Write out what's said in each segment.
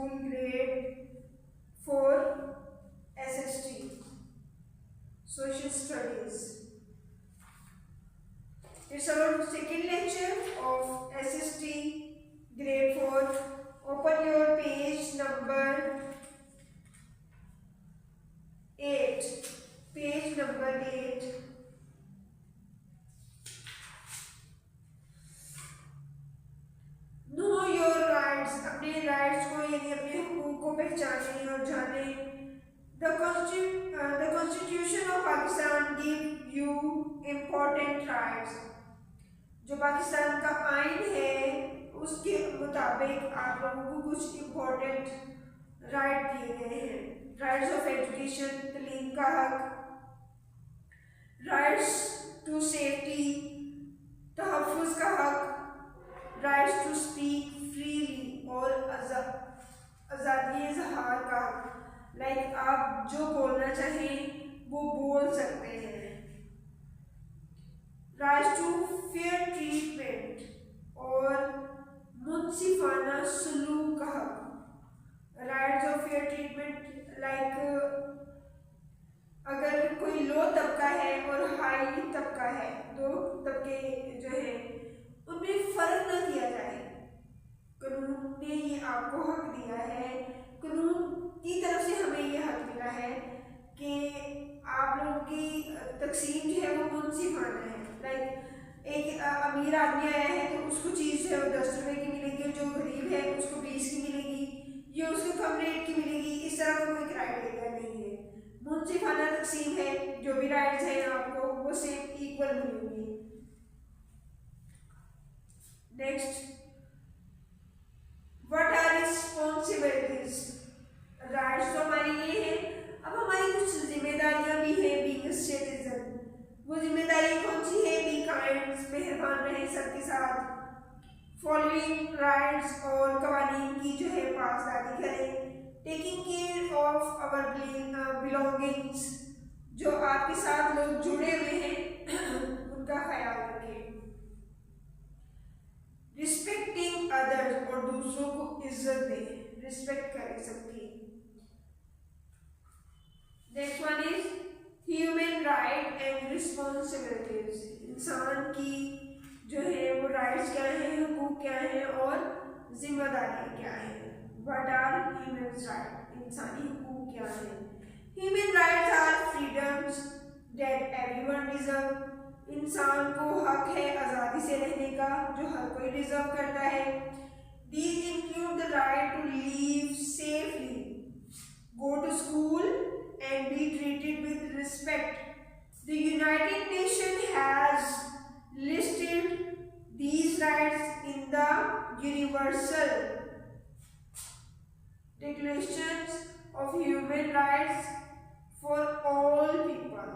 School Grade 4 SST Social Studies. It's our second lecture of SST Grade 4. Open your page number 8. Page number 8. Know your rights. अपने rights को यानी अपने हुकूक को पहचाने और जाने. The Constitution of Pakistan give you important rights. जो पाकिस्तान का आइन है उसके मुताबिक आप लोगों को कुछ इम्पोर्टेंट राइट दिए गए हैं. राइट्स ऑफ एजुकेशन, तलीम का हक, राइट्स टू सेफ्टी, तहफ़्फ़ुज़ का हक, राइट्स टू स्पीक फ्रीली और आज़ादी इज़हार का हक. लाइक आप जो बोलना चाहें वो बोल सकते हैं. राइट्स टू फेयर ट्रीटमेंट और मुनसिफाना सलूक का हक. Rights of fair treatment like अगर कोई लो तबका है और हाई तबका है, दो तबके जो है उनमें फ़र्क न किया जाए. कानून ने ये आपको हक दिया है, कानून की तरफ से हमें ये हक मिला है कि आप लोगों की तकसीम जो है वो मुनसिफाना है. लाइक एक अमीर आदमी आया है तो उसको चीज़ जो है वो 10 रुपये की मिलेगी, जो गरीब है उसको 20 की मिलेगी, ये उसको कम रेट की मिलेगी. इस तरह का कोई क्राइटेरिया नहीं है. मुनसिफाना तकसीम है. जो भी राइट्स हैं आपको वो सेम इक्वल मिलेंगी. Next, what are responsibilities. Rights तो हमारी ये है. अब हमारी कुछ जिम्मेदारियां भी हैं बीइंग अ सिटीजन. वो जिम्मेदारी कौन सी है? बी काइंड, मेहरबान रहें सबके साथ. फॉलोइंग राइट्स और कवानीन की जो है पासदारी करें. Taking care of our belongings, जो आपके साथ लोग जुड़े हुए हैं उनका ख्याल रखें. रिस्पेक्टिंग अदर्स, और दूसरों को इज्जत दें, रिस्पेक्ट करें सबकी. Next one is human right and responsibilities. इंसान की जो है वो राइट्स क्या हैं, हुकूक क्या हैं और जिम्मेदारियाँ क्या हैं. व्हाट आर ह्यूमन राइट, इंसानी हुकूक क्या हैं. Human rights are freedoms that everyone deserve. इंसान को हक है आज़ादी से रहने का जो हर कोई डिजर्व करता है. These include the right to live safely, go to school and be treated with respect. The United Nations has listed these rights in the Universal Declaration of Human Rights for all people.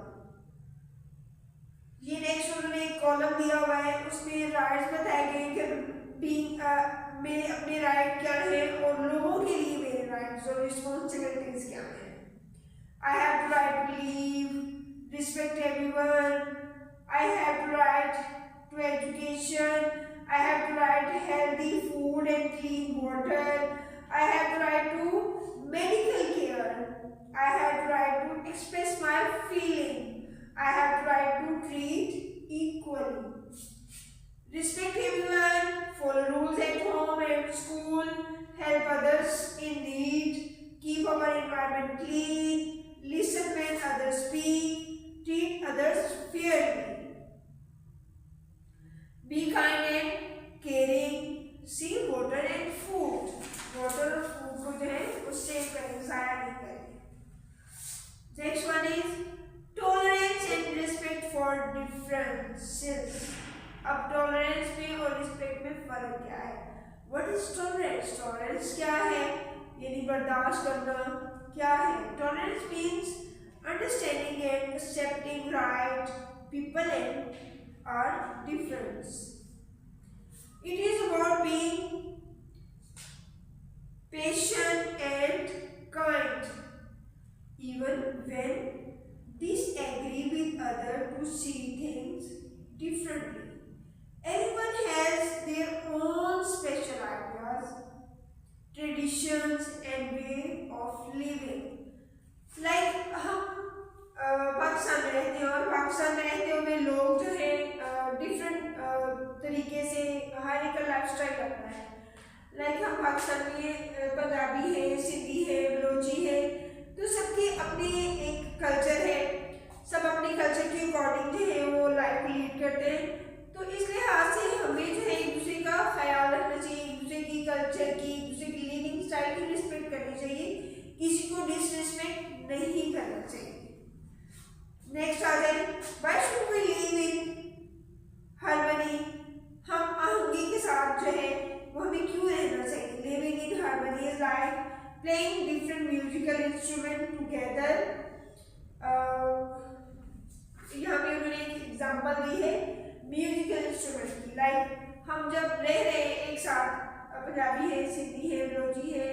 ये next उन्होंने एक column दिया हुआ है, उसमें rights बताए गए कि मेरे अपने राइट क्या है और लोगों के लिए मेरे राइट्स और रिस्पॉन्सिबिलिटीज क्या हैं. I have the right to live, respect everyone. I have the right to education. I have the right to healthy food and clean water. I have the right to medical care. I have the right to express my feeling. I have the right to treat equally. Respect everyone, follow rules at home and school, help others in need, keep our environment clean, listen when others speak, treat others fairly. Be kind and caring, save water and food. Water और food को जो है वो save करें, ज़ाया नहीं करें. Next one is tolerance and respect for differences. अब टॉलरेंस में और रिस्पेक्ट में फ़र्क क्या है? What is tolerance? टॉलरेंस क्या है? यानी बर्दाश्त करना क्या है? Tolerance means understanding and accepting right people and our difference. It is about being patient and kind, even when disagree with others to see things differently. Everyone has their own special ideas traditions and way of living. Like हम पाकिस्तान में रहते हैं और पाकिस्तान में रहते हुए लोग जो है डिफरेंट तरीके से हर एक लाइफ स्टाइल अपना है. लाइक हम पाकिस्तान में पंजाबी है, सिंधी है, बलोची है, तो सबकी अपनी एक कल्चर है. सब अपने कल्चर के अकॉर्डिंग जो है वो लाइफ लीड करते हैं. तो इस लिहाज से हमें जो है एक दूसरे का ख्याल रखना चाहिए, एक दूसरे की कल्चर की, एक दूसरे की लिविंग स्टाइल की रिस्पेक्ट करनी चाहिए, किसी को डिसरिस्पेक्ट नहीं करना चाहिए. नेक्स्ट आ जाए, why should we live in harmony. हम आहंगी के साथ जो है वो हमें क्यों रहना चाहिए. Living in harmony is like playing different musical instrument together. यहाँ पे उन्होंने एक एग्जांपल दी है म्यूजिकल इंस्ट्रूमेंट की. लाइक हम जब रह रहे हैं एक साथ, पंजाबी है, सिंधी है, बलोची है,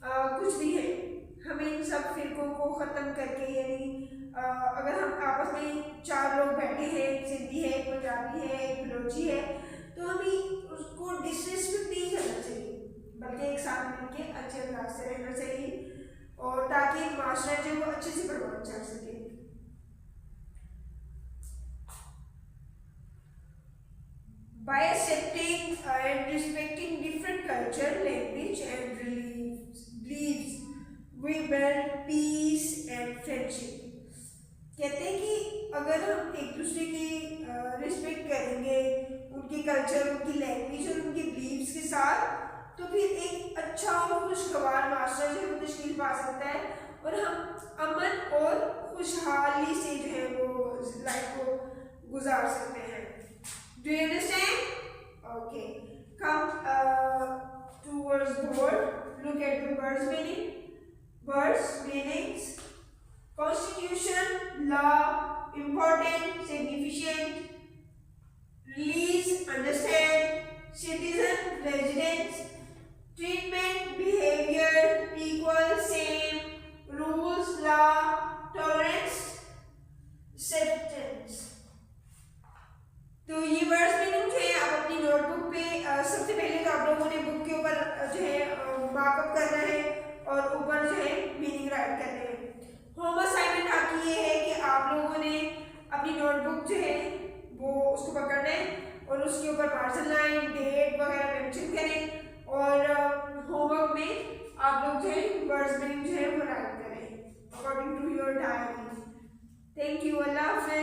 कुछ भी है, हमें इन सब फिरकों को ख़त्म करके, यानी अगर हम आपस में 4 लोग बैठे हैं, सिंधी है, पंजाबी है, बलोची है, तो हमें उसको डिसरिस्पेक्ट नहीं करना चाहिए, बल्कि एक साथ मिलकर अच्छे अंदाज से रहना चाहिए, और ताकि माशरा जो वो अच्छे से परवान चढ़ सके. By accepting and respecting different culture, language and beliefs, we build peace and friendship. कहते हैं कि अगर हम एक दूसरे की रिस्पेक्ट करेंगे, उनके कल्चर, उनकी लैंग्वेज और उनकी बिलीव्स के साथ, तो फिर एक अच्छा और खुशगवार माशरा जो है वो तश्कील पा सकता है, और हम अमन और खुशहाली से जो है वो लाइफ को गुजार सकते हैं. Do you understand? Okay. Come towards the word. Look at the words meaning. Words meanings. Constitution, law, important, significant. Release, understand. Citizen, residents. Treatment, behavior, equal, same. Rules, law, tolerance, acceptance. तो ये words meaning जो है आप अपनी notebook पे सबसे पहले तो आप लोगों ने बुक के ऊपर जो है मार्कअप करना है और ऊपर जो है मीनिंग राइट करने हैं. होम असाइनमेंट आपकी ये है कि आप लोगों ने अपनी नोटबुक जो है वो उसको पकड़ना है और उसके ऊपर पार्सल लाइन, डेट वगैरह मेंशन करें, और होमवर्क में आप लोग जो है वर्ड्स मीनिंग जो है वो राइट करें according to your diary. Thank you. अल्लाह हाफ़िज़.